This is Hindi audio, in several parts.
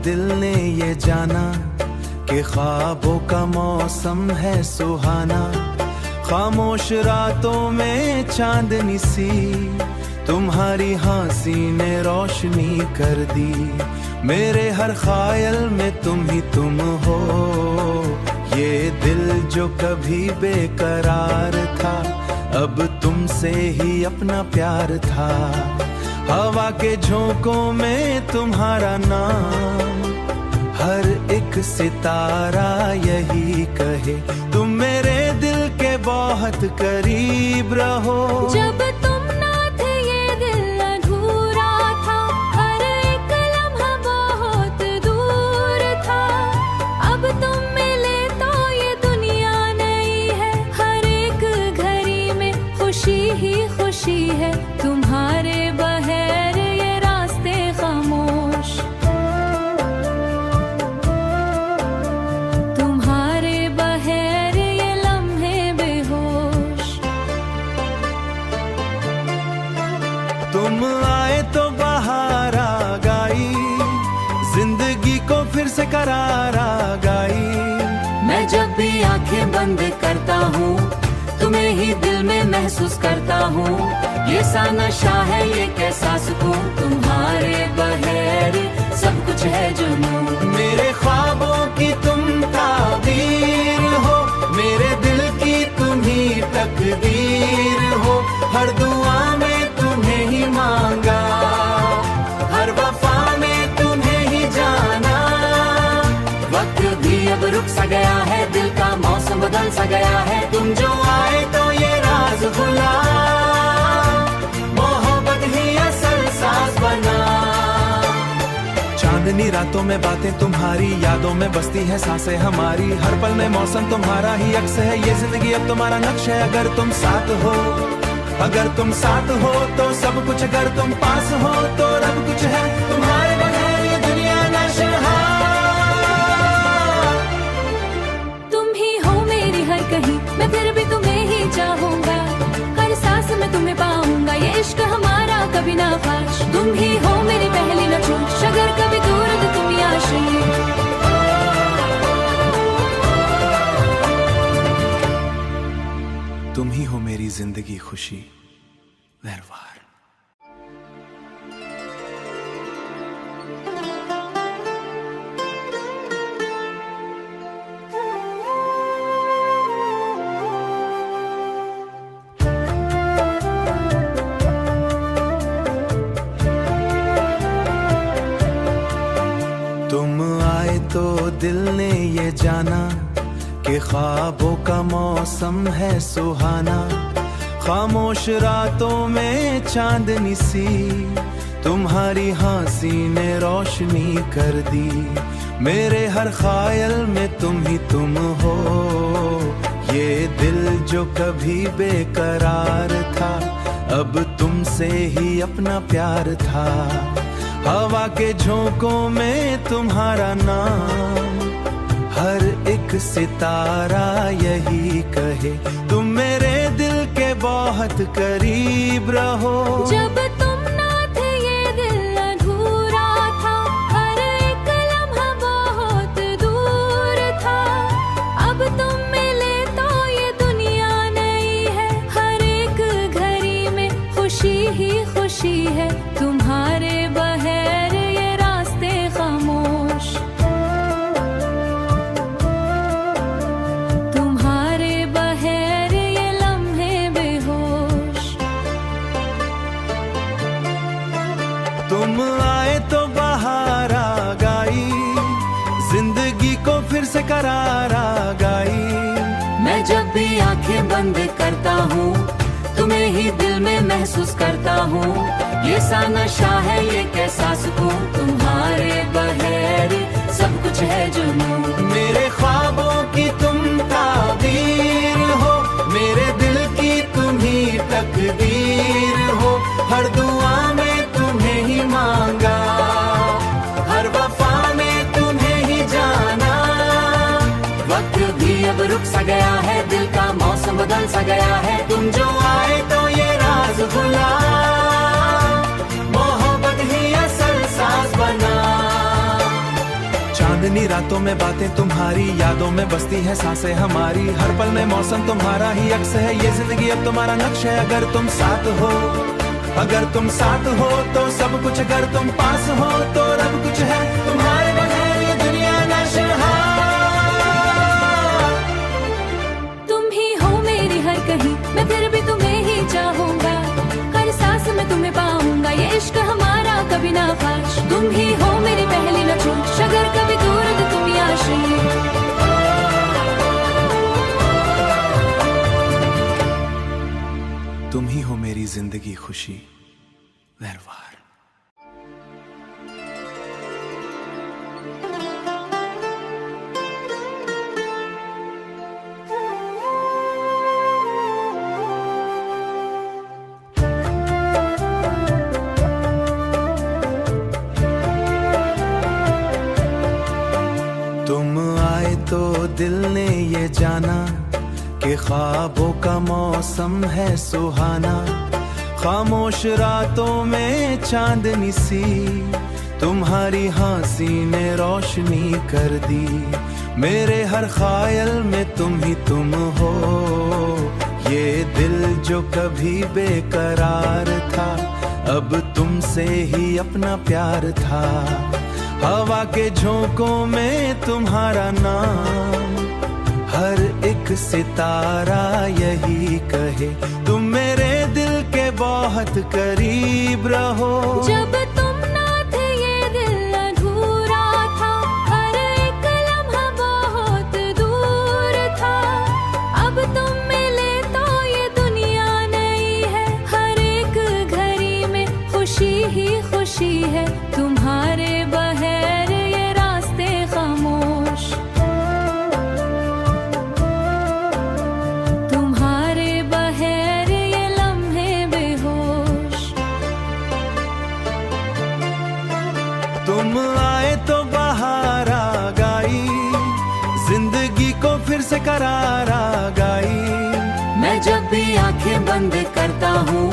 दिल ने ये जाना कि ख्वाबों का मौसम है सुहाना। खामोश रातों में चांदनी सी तुम्हारी हंसी ने रोशनी कर दी। मेरे हर ख्याल में तुम ही तुम हो। ये दिल जो कभी बेकरार था अब तुमसे ही अपना प्यार था। हवा के झोंकों में तुम्हारा नाम, हर एक सितारा यही कहे तुम मेरे दिल के बहुत करीब रहो। जब तुम ना थे ये दिल अधूरा था, हर एक लम्हा बहुत दूर था। अब तुम मिले तो ये दुनिया नई है, हर एक घड़ी में खुशी ही खुशी है। तुम्हारे बगैर ये रास्ते खामोश, तुम्हारे बगैर ये लम्हे बेहोश। तुम आए तो बहार आ गई, जिंदगी को फिर से करार आ गई। मैं जब भी आंखें बंद करता हूँ तुम्हें ही दिल में महसूस करता हूँ। ये सा नशा है ये कैसा सुकून, तुम्हारे बगैर सब कुछ है जुनून। मेरे ख्वाबों की तुम ताबीर हो, मेरे दिल की तुम ही तकदीर हो। हर दुआ में तुम्हें ही मांगा, हर वफा में तुम्हें ही जाना। वक्त भी अब रुक सा गया है, दिल का मौसम बदल सा गया है। तुम जो आए तो ये राज खुला, मोहब्बत ही असल साज बना। चांदनी रातों में बातें तुम्हारी, यादों में बसती है सांसें हमारी। हर पल में मौसम तुम्हारा ही अक्स है, ये जिंदगी अब तुम्हारा नक्श है। अगर तुम साथ हो, अगर तुम साथ हो तो सब कुछ, अगर तुम पास हो तो रब कुछ है। तुम्हारे बगैर ये दुनिया नशहा। तुम ही हो मेरी हर कहीं, मैं फिर भी तुम्हें ही चाहूंगा। हर सांस में तुम्हें पाऊंगा, ये इश्क हमारा कभी ना फाश। तुम ही हो मेरी पहली न छूट, अगर कभी दूर तो तुम ही आश्रय। तुम ही हो मेरी जिंदगी खुशी महरबान। तुम आए तो दिल ने ये जाना कि ख्वाबों का मौसम है सुहाना। खामोश रातों में चांदनी सी तुम्हारी हंसी ने रोशनी कर दी। मेरे हर ख्याल में तुम ही तुम हो। ये दिल जो कभी बेकरार था अब तुमसे ही अपना प्यार था। हवा के झोंकों में तुम्हारा नाम, हर एक सितारा यही कहे तुम मेरे दिल के बहुत करीब रहो। जब तुम ना थे ये दिल अधूरा था, हर एक लम्हा बहुत दूर था। अब तुम मिले तो ये दुनिया नई है, हर एक घड़ी में खुशी ही खुशी है। तुम्हारे बगैर ये रास्ते खामोश, तुम्हारे बगैर ये लम्हे बेहोश। तुम आए तो बहार आ गई, जिंदगी को फिर से करार आ गई। मैं जब भी आंखें बंद करता हूँ तुम्हें ही दिल में महसूस करता हूँ। ये सा नशा है ये कैसा सुकून, तुम्हारे बगैर सब कुछ है जुनून। मेरे ख्वाबों की तुम ताबीर हो, मेरे दिल की तुम ही तकदीर हो। हर दुआ में तुम्हें ही मांगा, हर वफा में तुम्हें ही जाना। वक्त भी अब रुक सा गया है, दिल का मौसम बदल सा गया है। तुम जो आए तो ये राज खुला, मोहब्बत ही असल साज बना। चांदनी रातों में बातें तुम्हारी, यादों में बसती है सांसें हमारी, हर पल में मौसम तुम्हारा ही अक्स है, ये जिंदगी अब तुम्हारा नक्श है। अगर तुम साथ हो, अगर तुम साथ हो तो सब कुछ, अगर तुम पास हो तो रब कुछ है, तुम्हारे बगैर ये दुनिया नशहा। तुम ही हो मेरी हर कहीं, मैं फिर भी तुम्हें ही चाहूंगा, हर सांस में तुम्हें पाऊंगा, ये इश्क हमारा कभी ना खाश। तुम ही हो मेरी पहली न छूट, अगर कभी दूर तो तुम याशी। तुम ही हो मेरी जिंदगी खुशी लहरवार। तुम आए तो दिल ने ये जाना कि ख्वाबों का मौसम है सुहाना, खामोश रातों में चांदनी सी, तुम्हारी हंसी ने रोशनी कर दी, मेरे हर ख्याल में तुम ही तुम हो। ये दिल जो कभी बेकरार था, अब तुमसे ही अपना प्यार था, हवा के झोंकों में तुम्हारा नाम, हर एक सितारा यही कहे, तुम मेरे दिल के बहुत करीब रहो। जब तुम ना थे ये दिल अधूरा था, हर एक लम्हा बहुत दूर था, अब तुम मिले तो ये दुनिया नई है, हर एक घड़ी में खुशी ही खुशी है, तुम्हारे बगैर ये रास्ते खामोश, तुम्हारे बगैर ये लम्हे बेहोश। तुम आए तो बहार आ गई, जिंदगी को फिर से करार आ गई। मैं जब भी आंखें बंद करता हूँ,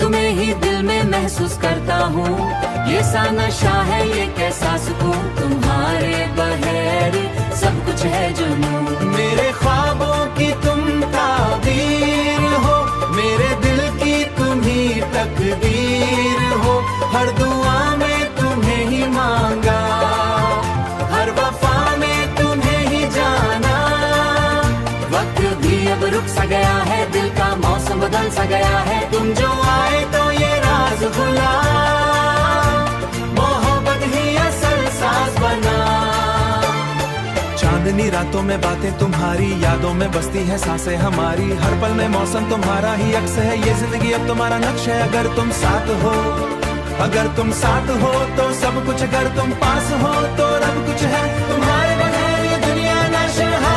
तुम्हें ही दिल में महसूस करता हूँ, ये सा नशा है ये कैसा सुकून, तुम्हारे बगैर सब कुछ है जुनून। मेरे ख्वाबों की तुम ताबीर हो, मेरे दिल की तुम ही तकदीर हो, हर दुआ में तुम्हें ही मांगा, हर वफा में तुम्हें ही जाना। वक्त भी अब रुक सा गया है, दिल का मौसम बदल सा गया है, तुम जो आए तो ये राज खुला, मोहब्बत ही असल साज बना। चांदनी रातों में बातें तुम्हारी, यादों में बसती है सांसें हमारी, हर पल में मौसम तुम्हारा ही अक्स है, ये जिंदगी अब तुम्हारा नक्श है। अगर तुम साथ हो, अगर तुम साथ हो तो सब कुछ, अगर तुम पास हो तो रब कुछ है, तुम्हारे बगैर ये दुनिया नशहा।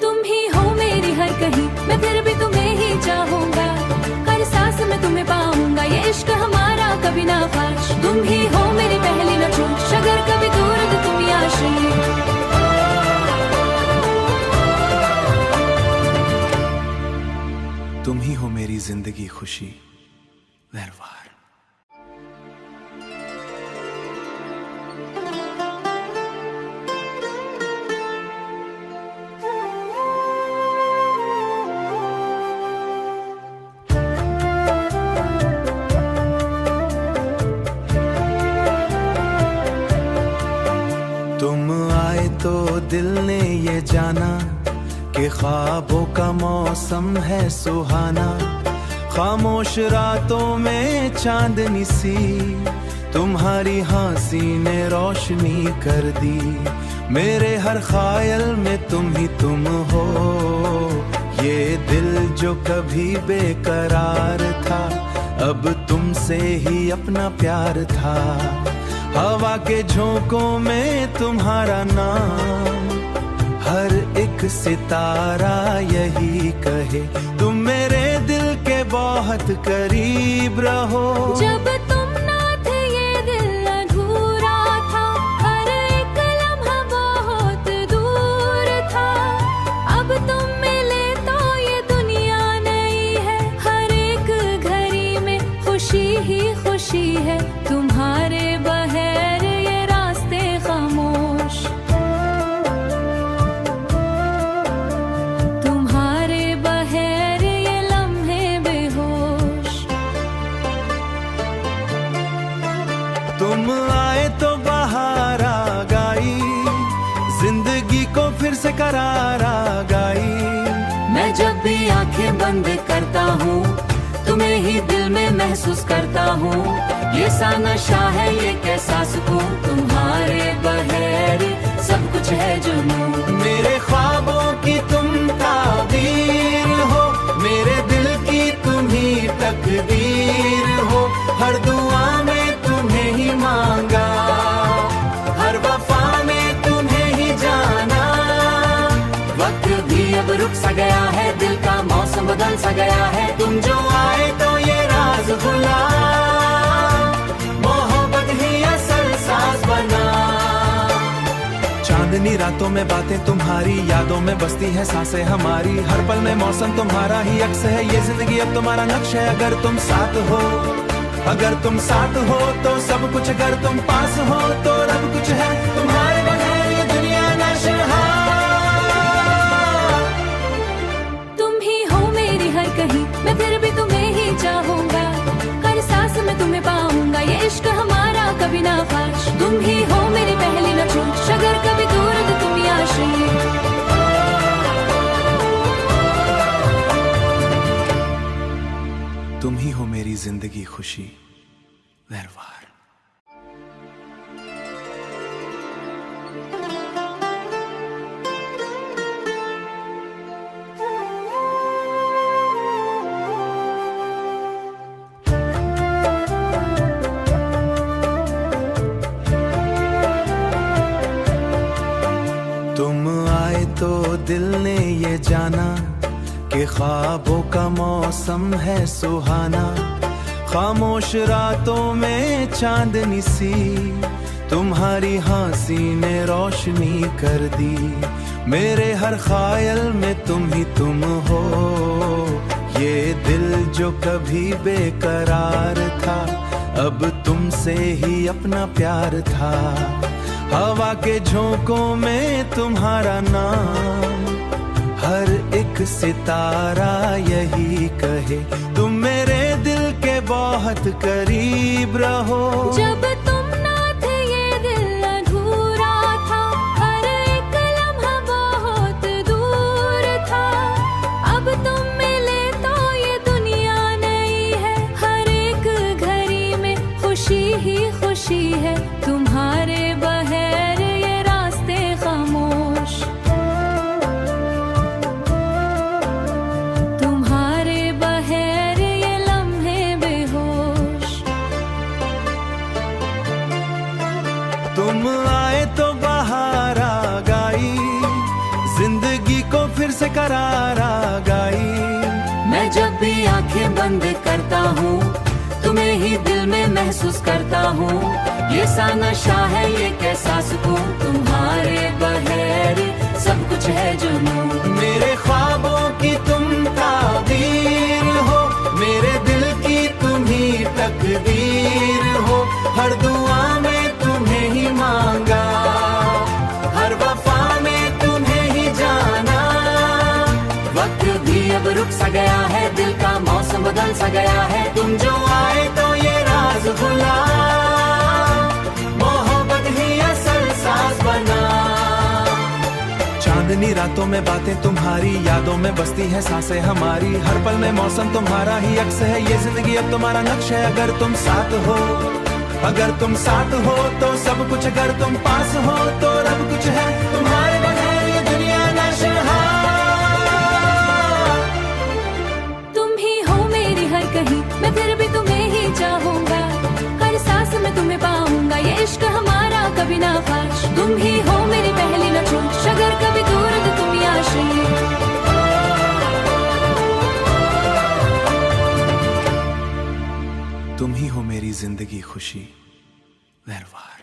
तुम ही हो मेरी हर कहीं, मैं फिर भी तुम्हें ही चाहूंगा, हर सांस में तुम्हें पाऊंगा, ये इश्क हमारा कभी ना खाश। तुम ही हो मेरी पहली न छूट, अगर कभी दूर तो तुम याशी। तुम ही हो मेरी जिंदगी खुशी लहरवार। तुम आए तो दिल ने ये जाना कि ख्वाबों का मौसम है सुहाना, खामोश रातों में चांदनी सी, तुम्हारी हंसी ने रोशनी कर दी, मेरे हर ख्याल में तुम ही तुम हो। ये दिल जो कभी बेकरार था, अब तुमसे ही अपना प्यार था, हवा के झोंकों में तुम्हारा नाम, हर एक सितारा यही कहे, तुम मेरे दिल के बहुत करीब रहो। जब तुम ना थे ये दिल अधूरा था, हर एक लम्हा बहुत दूर था, अब तुम मिले तो ये दुनिया नई है, हर एक घड़ी में खुशी ही खुशी है, तुम्हारे बगैर बंद करता हूँ, तुम्हें ही दिल में महसूस करता हूँ। ये सा नशा है, ये कैसा सुकून, तुम्हारे बगैर सब कुछ है जुनून। मेरे ख्वाबों की तुम ताबीर हो, मेरे दिल की तुम ही तकदीर हो। हर दुआ में तुम्हें ही मांगा, हर वफा में तुम्हें ही जाना। वक्त भी अब रुक सा गया है, दिल का मौसम बदल सा गया है। तुम जो आए तो ये राज खुला, मोहब्बत ही असल साज बना। चांदनी रातों में बातें तुम्हारी, यादों में बसती है सांसें हमारी। हर पल में मौसम तुम्हारा ही अक्स है, ये जिंदगी अब तुम्हारा नक्श है। अगर तुम साथ हो, अगर तुम साथ हो तो सब कुछ, अगर तुम पास हो तो रब कुछ है। तुम्हारे बगैर ये दुनिया नशहा। तुम ही हो मेरी हर कहीं, मैं फिर भी तुम्हें ही चाहूंगा। हर सांस में तुम्हें पाऊंगा, ये इश्क हमारा कभी ना फाश। तुम ही हो मेरी पहली न छूट, अगर कभी दूर तो तुम ही आशीष। तुम ही हो मेरी जिंदगी खुशी लहरवार। तुम आए तो दिल ने ये जाना कि ख्वाबों का मौसम है सुहाना। खामोश रातों में चांदनी सी, तुम्हारी हंसी ने रोशनी कर दी। मेरे हर ख्याल में तुम ही तुम हो, ये दिल जो कभी बेकरार था, अब तुमसे ही अपना प्यार था। हवा के झोंकों में तुम्हारा नाम, हर एक सितारा यही कहे, तुम मेरे दिल के बहुत करीब रहो। जब तुम ना थे ये दिल अधूरा था, हर एक लम्हा बहुत दूर था। अब तुम मिले तो ये दुनिया नई है, हर एक घड़ी में खुशी ही खुशी है। तुम्हारे बगैर ये रास्ते खामोश, तुम्हारे बगैर ये लम्हे बेहोश। तुम आए तो बहार आ गई, जिंदगी को फिर से करार आ गई। मैं जब भी आंखें बंद करता हूँ, तुम्हें ही दिल में महसूस करता हूँ। ये सा नशा है, ये कैसा सुकून, तुम्हारे बगैर सब कुछ है जुनून। मेरे ख्वाबों की तुम ताबीर हो, मेरे दिल की तुम ही तकदीर हो। हर दुआ में तुम्हें ही मांगा, हर वफा में तुम्हें ही जाना। वक्त भी अब रुक सा गया है, दिल का मौसम बदल सा गया है। तुम जो आए तो ये राज खुला, मोहब्बत ही असल साज बना। चांदनी रातों में बातें तुम्हारी, यादों में बसती है सांसें हमारी। हर पल में मौसम तुम्हारा ही अक्स है, ये जिंदगी अब तुम्हारा नक्श है। अगर तुम साथ हो, अगर तुम साथ हो तो सब कुछ, अगर तुम पास हो तो रब कुछ है। तुम्हारे बगैर ये दुनिया नशहा। तुम ही हो मेरी हर कहीं, मैं फिर भी तुम्हें ही चाहूंगा। हर सांस में तुम्हें पाऊंगा, ये इश्क हमारा कभी ना फाश। तुम ही हो मेरी पहली न छूट, अगर कभी दूर तो तुम ही आशीष। तुम ही हो मेरी जिंदगी खुशी लहरवार।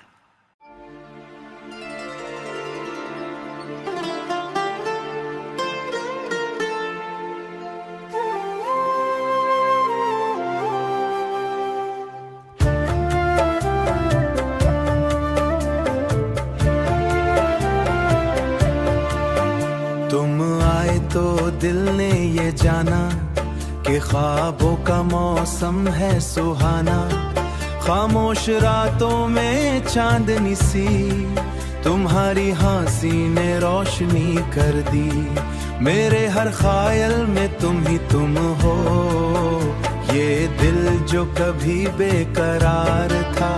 तुम आए तो दिल ने ये जाना कि ख्वाबों का मौसम है सुहाना। खामोश रातों में चांदनी सी, तुम्हारी हंसी ने रोशनी कर दी। मेरे हर ख्याल में तुम ही तुम हो। ये दिल जो कभी बेकरार था,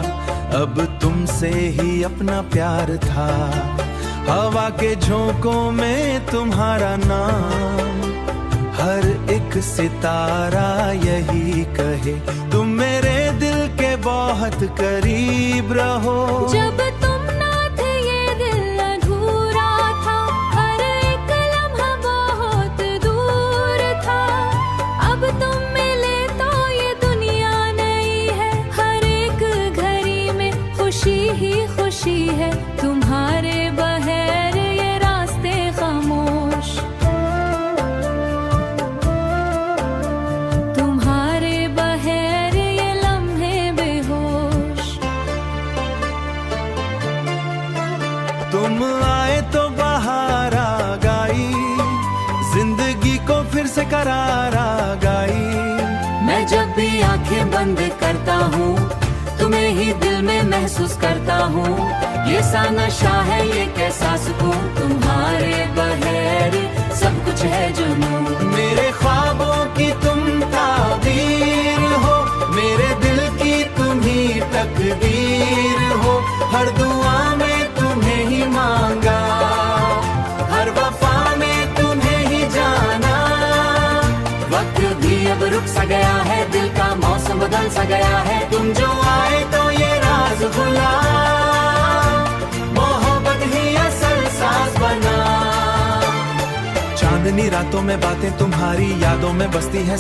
अब तुमसे ही अपना प्यार था। हवा के झोंकों में तुम्हारा नाम, हर एक सितारा यही कहे, तुम मेरे दिल के बहुत करीब रहो। जब तुम ना थे ये दिल अधूरा था, हर एक लम्हा बहुत दूर था। अब तुम मिले तो ये दुनिया नई है, हर एक घड़ी में खुशी ही खुशी है। तुम्हारे बगैर ये रास्ते खामोश, तुम्हारे बगैर ये लम्हे बेहोश। तुम आए तो बहार आ गई, जिंदगी को फिर से करार आ गई। मैं जब भी आंखें बंद करता हूँ, तुम्हें ही दिल में महसूस करता हूँ। ये सा नशा है, ये कैसा सुकून, तुम्हारे बगैर सब कुछ है जुनून। मेरे ख्वाबों की तुम ताबीर हो, मेरे दिल की तुम ही तकदीर हो। हर दुआ में तुम्हें ही मांगा, हर वफा में तुम्हें ही जाना। वक्त भी अब रुक सा गया है, दिल का मौसम बदल सा गया है। तुम जो आए तो ये राज खुला, मोहब्बत ही असल साज बना। चांदनी रातों में बातें तुम्हारी यादों में बसती है।